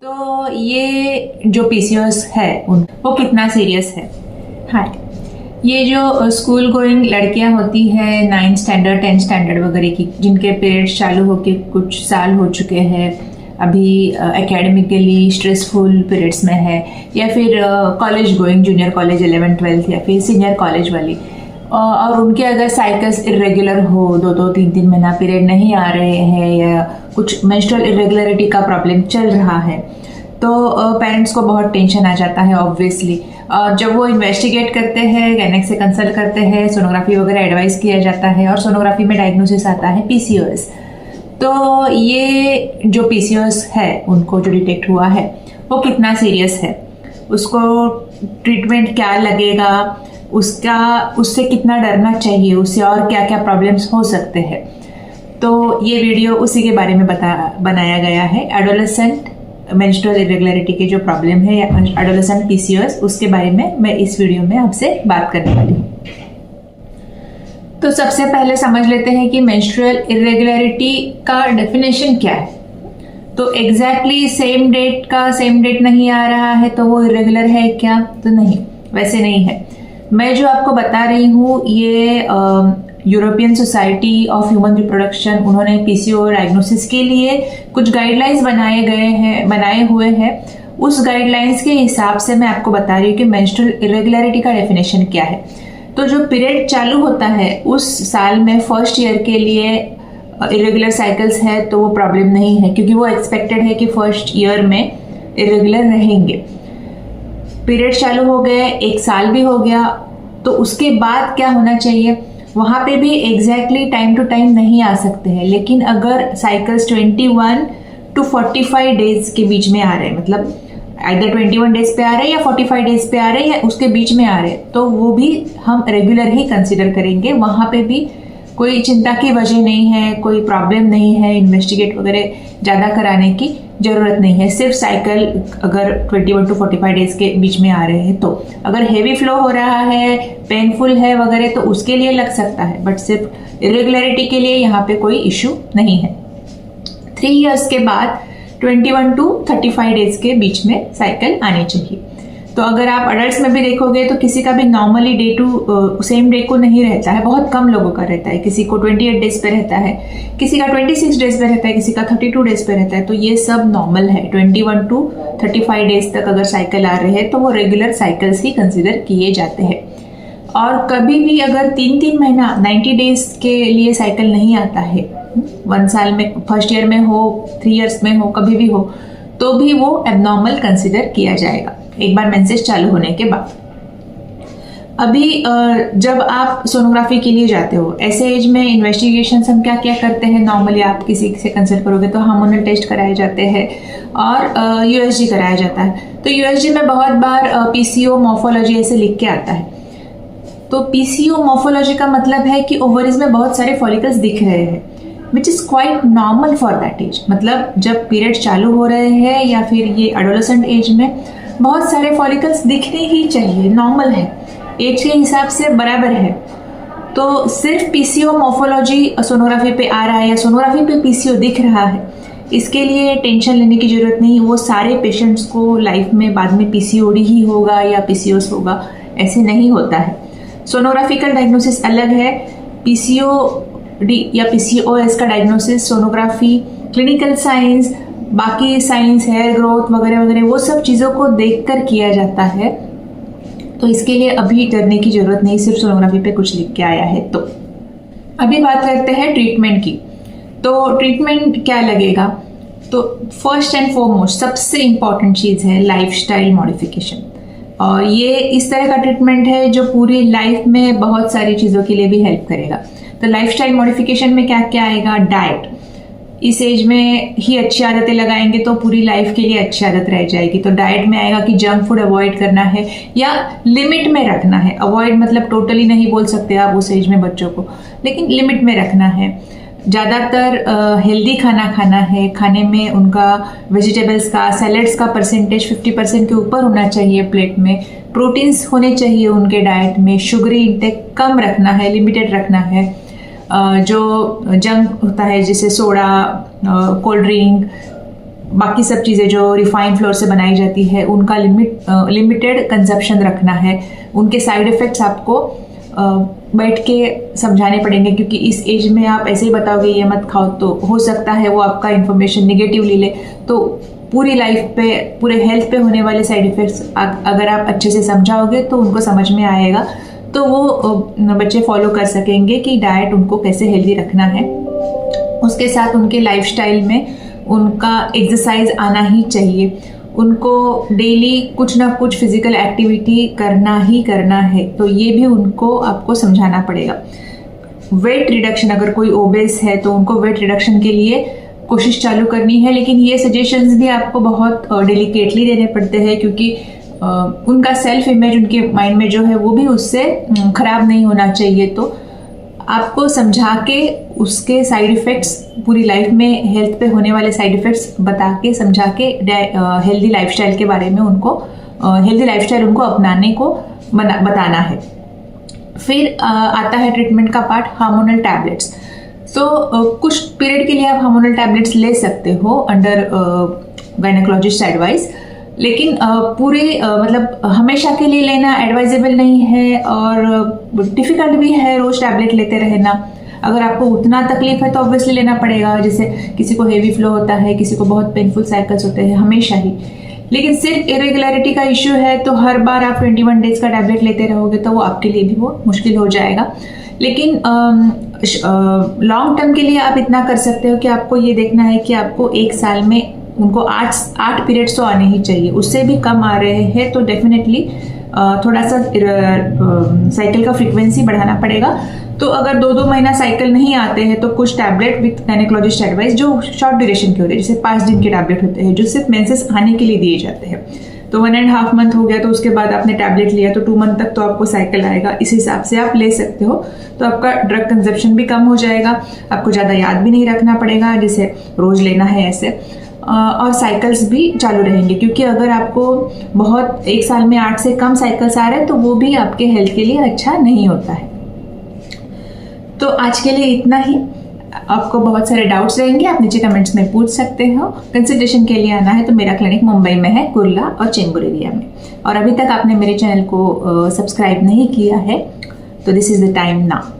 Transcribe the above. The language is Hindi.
तो ये जो पीसीओएस है वो कितना सीरियस है। हाँ, ये जो स्कूल गोइंग लड़कियां होती हैं 9th स्टैंडर्ड 10th स्टैंडर्ड वगैरह की, जिनके पीरियड्स चालू होके कुछ साल हो चुके हैं, अभी एकेडमिकली स्ट्रेसफुल पीरियड्स में है, या फिर college going junior college 11th 12th या फिर सीनियर कॉलेज वाली, और उनके अगर साइकिल्स इरेगुलर हो, 2-2 3-3 महीना पीरियड नहीं आ रहे हैं या कुछ मेंस्ट्रुअल इरेगुलरिटी का प्रॉब्लम चल रहा है, तो पेरेंट्स को बहुत टेंशन आ जाता है ऑब्वियसली। और जब वो इन्वेस्टिगेट करते हैं, गायनेक से कंसल्ट करते हैं, सोनोग्राफी वगैरह एडवाइस किया जाता है और सोनोग्राफी में डायग्नोसिस आता है पीसीओएस। तो ये जो पीसीओएस है उनको जो डिटेक्ट हुआ है वो कितना सीरियस है, उसको ट्रीटमेंट क्या लगेगा, उससे कितना डरना चाहिए, उससे और क्या क्या प्रॉब्लम्स हो सकते हैं। तो ये वीडियो उसी के बारे में बनाया गया है। एडोलेसेंट मेंस्ट्रुअल इरेगुलरिटी के जो प्रॉब्लम है या एडोलेसेंट पीसीओएस, उसके बारे में मैं इस वीडियो में आपसे बात करने वाली हूँ। तो सबसे पहले समझ लेते हैं कि मेंस्ट्रुअल इरेगुलरिटी का डेफिनेशन क्या है। तो एग्जैक्टली सेम डेट नहीं आ रहा है तो वो इरेगुलर है क्या? तो नहीं, वैसे नहीं है। मैं जो आपको बता रही हूँ ये European society of human reproduction, उन्होंने पीसीओ डायग्नोसिस के लिए कुछ गाइडलाइंस बनाए हुए हैं। उस गाइडलाइंस के हिसाब से मैं आपको बता रही हूँ कि मेंस्ट्रुअल इरेगुलरिटी का डेफिनेशन क्या है। तो जो पीरियड चालू होता है उस साल में फर्स्ट ईयर के लिए इरेगुलर साइकिल्स है तो वो प्रॉब्लम नहीं है, क्योंकि वो एक्सपेक्टेड है कि फर्स्ट ईयर में इरेगुलर रहेंगे। पीरियड चालू हो गए, 1 साल भी हो गया, तो उसके बाद क्या होना चाहिए, वहां पे भी एग्जैक्टली टाइम टू टाइम नहीं आ सकते हैं। लेकिन अगर साइकिल्स 21 to 45 डेज के बीच में आ रहे हैं, मतलब आइदर 21 डेज पे आ रहे हैं या 45 डेज पे आ रहे हैं या उसके बीच में आ रहे हैं, तो वो भी हम रेगुलर ही कंसिडर करेंगे। वहां पे भी कोई चिंता की वजह नहीं है, कोई प्रॉब्लम नहीं है, इन्वेस्टिगेट वगैरह ज़्यादा कराने की ज़रूरत नहीं है। सिर्फ साइकिल अगर 21 to 45 डेज के बीच में आ रहे हैं, तो अगर हेवी फ्लो हो रहा है, पेनफुल है वगैरह, तो उसके लिए लग सकता है, बट सिर्फ इरेगुलरिटी के लिए यहाँ पे कोई इश्यू नहीं है। 3 इयर्स के बाद 21 to 35 डेज के बीच में साइकिल आनी चाहिए। तो अगर आप अडल्ट्स में भी देखोगे तो किसी का भी normally day to same day को नहीं रहता है, बहुत कम लोगों का रहता है। किसी को 28 डेज पे रहता है, किसी का 26 डेज पे रहता है, किसी का 32 डेज पे रहता है। तो ये सब नॉर्मल है। 21 to 35 डेज तक अगर साइकिल आ रहे हैं तो वो रेगुलर साइकिल्स ही कंसिडर किए जाते हैं। और कभी भी अगर 3-3 महीना 90 डेज के लिए साइकिल नहीं आता है, 1 साल में, फर्स्ट ईयर में हो, 3 इयर्स में हो, कभी भी हो, तो भी वो एबनॉर्मल कंसिडर किया जाएगा एक बार मेंसेस चालू होने के बाद। अभी जब आप सोनोग्राफी के लिए जाते हो, ऐसे एज में इन्वेस्टिगेशन हम क्या क्या करते हैं, नॉर्मली आप किसी से कंसल्ट करोगे तो हार्मोनल टेस्ट कराए जाते हैं और यूएसजी कराया जाता है। तो यूएसजी में बहुत बार पीसीओ मॉर्फोलॉजी ऐसे लिख के आता है। तो पीसीओ मॉर्फोलॉजी का मतलब है कि ओवरीज में बहुत सारे फॉलिकल्स दिख रहे हैं, which is quite normal for that age. मतलब जब पीरियड चालू हो रहे हैं या फिर ये एडोलेसेंट एज में बहुत सारे फॉलिकल्स दिखने ही चाहिए, नॉर्मल है, एज के हिसाब से बराबर है। तो सिर्फ पीसीओ मॉर्फोलॉजी सोनोग्राफी पे आ रहा है या सोनोग्राफी पे पीसीओ दिख रहा है, इसके लिए टेंशन लेने की जरूरत नहीं। वो सारे पेशेंट्स को लाइफ में बाद में पीसीओडी ही होगा या पीसीओएस होगा, ऐसे नहीं होता है। सोनोग्राफिकल डायग्नोसिस अलग है, पीसीओडी या पीसीओएस का डायग्नोसिस सोनोग्राफी, क्लिनिकल साइंस, बाकी साइंस, हेयर ग्रोथ वगैरह वगैरह, वो सब चीज़ों को देखकर किया जाता है। तो इसके लिए अभी डरने की जरूरत नहीं, सिर्फ सोनोग्राफी पे कुछ लिख के आया है। तो अभी बात करते हैं ट्रीटमेंट की। तो ट्रीटमेंट क्या लगेगा? तो फर्स्ट एंड फॉरमोस्ट सबसे इम्पॉर्टेंट चीज़ है लाइफस्टाइल मॉडिफिकेशन। और ये इस तरह का ट्रीटमेंट है जो पूरी लाइफ में बहुत सारी चीज़ों के लिए भी हेल्प करेगा। तो लाइफस्टाइल मॉडिफिकेशन में क्या क्या आएगा? डाइट, इस एज में ही अच्छी आदतें लगाएंगे तो पूरी लाइफ के लिए अच्छी आदत रह जाएगी। तो डाइट में आएगा कि जंक फूड अवॉइड करना है या लिमिट में रखना है। अवॉइड मतलब टोटली नहीं बोल सकते आप उस एज में बच्चों को, लेकिन लिमिट में रखना है। ज़्यादातर हेल्दी खाना खाना है, खाने में उनका वेजिटेबल्स का, सैलड्स का परसेंटेज 50% के ऊपर होना चाहिए प्लेट में। प्रोटीन्स होने चाहिए उनके डाइट में। शुगरी इंटेक कम रखना है, लिमिटेड रखना है। जो जंक होता है जैसे सोडा, कोल्ड ड्रिंक, बाकी सब चीज़ें जो रिफाइंड फ्लोर से बनाई जाती है उनका लिमिटेड कंजप्शन रखना है। उनके साइड इफ़ेक्ट्स आपको बैठ के समझाने पड़ेंगे, क्योंकि इस एज में आप ऐसे ही बताओगे ये मत खाओ तो हो सकता है वो आपका इन्फॉर्मेशन निगेटिवली ले। तो पूरी लाइफ पे, पूरे हेल्थ पे होने वाले साइड इफ़ेक्ट्स अगर आप अच्छे से समझाओगे तो उनको समझ में आएगा, तो वो बच्चे फॉलो कर सकेंगे कि डाइट उनको कैसे हेल्दी रखना है। उसके साथ उनके लाइफस्टाइल में उनका एक्सरसाइज आना ही चाहिए। उनको डेली कुछ ना कुछ फिजिकल एक्टिविटी करना ही करना है, तो ये भी उनको आपको समझाना पड़ेगा। वेट रिडक्शन, अगर कोई ओबेस है तो उनको वेट रिडक्शन के लिए कोशिश चालू करनी है, लेकिन ये सजेशंस भी आपको बहुत डेलिकेटली देने पड़ते हैं, क्योंकि उनका सेल्फ इमेज उनके माइंड में जो है वो भी उससे खराब नहीं होना चाहिए। तो आपको समझा के उसके साइड इफ़ेक्ट्स, पूरी लाइफ में हेल्थ पे होने वाले साइड इफ़ेक्ट्स बता के, समझा के हेल्दी लाइफस्टाइल के बारे में उनको, हेल्दी लाइफस्टाइल उनको अपनाने को बताना है। फिर आता है ट्रीटमेंट का पार्ट, हार्मोनल टैबलेट्स। तो कुछ पीरियड के लिए आप हार्मोनल टैबलेट्स ले सकते हो अंडर गायनेकोलॉजिस्ट एडवाइस, लेकिन पूरे मतलब हमेशा के लिए लेना एडवाइजेबल नहीं है और डिफ़िकल्ट भी है रोज़ टैबलेट लेते रहना। अगर आपको उतना तकलीफ है तो ऑब्वियसली लेना पड़ेगा, जैसे किसी को हेवी फ्लो होता है, किसी को बहुत पेनफुल साइकिल्स होते हैं हमेशा ही। लेकिन सिर्फ इरेगुलरिटी का इश्यू है तो हर बार आप 21 डेज का टैबलेट लेते रहोगे तो वो आपके लिए भी वो मुश्किल हो जाएगा। लेकिन लॉन्ग टर्म के लिए आप इतना कर सकते हो कि आपको ये देखना है कि आपको एक साल में उनको 8 पीरियड्स तो आने ही चाहिए। उससे भी कम आ रहे हैं तो डेफिनेटली थोड़ा सा साइकिल का फ्रीक्वेंसी बढ़ाना पड़ेगा। तो अगर 2-2 महीना साइकिल नहीं आते हैं तो कुछ टैबलेट विद गायनेकोलॉजिस्ट एडवाइस जो शॉर्ट ड्यूरेशन के होते हैं, जैसे 5 दिन के टैबलेट होते हैं जो सिर्फ मेंसेस आने के लिए दिए जाते हैं। तो 1.5 मंथ हो गया तो उसके बाद आपने टैबलेट लिया तो 2 मंथ तक तो आपको साइकिल आएगा, इस हिसाब से आप ले सकते हो। तो आपका ड्रग कंजप्शन भी कम हो जाएगा, आपको ज़्यादा याद भी नहीं रखना पड़ेगा जैसे रोज़ लेना है ऐसे, और साइकिल्स भी चालू रहेंगे। क्योंकि अगर आपको बहुत एक साल में 8 से कम साइकिल्स आ रहे हैं तो वो भी आपके हेल्थ के लिए अच्छा नहीं होता है। तो आज के लिए इतना ही। आपको बहुत सारे डाउट्स रहेंगे, आप नीचे कमेंट्स में पूछ सकते हो। कंसल्टेशन के लिए आना है तो मेरा क्लिनिक मुंबई में है, कुर्ला और चेंबूर एरिया में। और अभी तक आपने मेरे चैनल को सब्सक्राइब नहीं किया है तो this is the time now.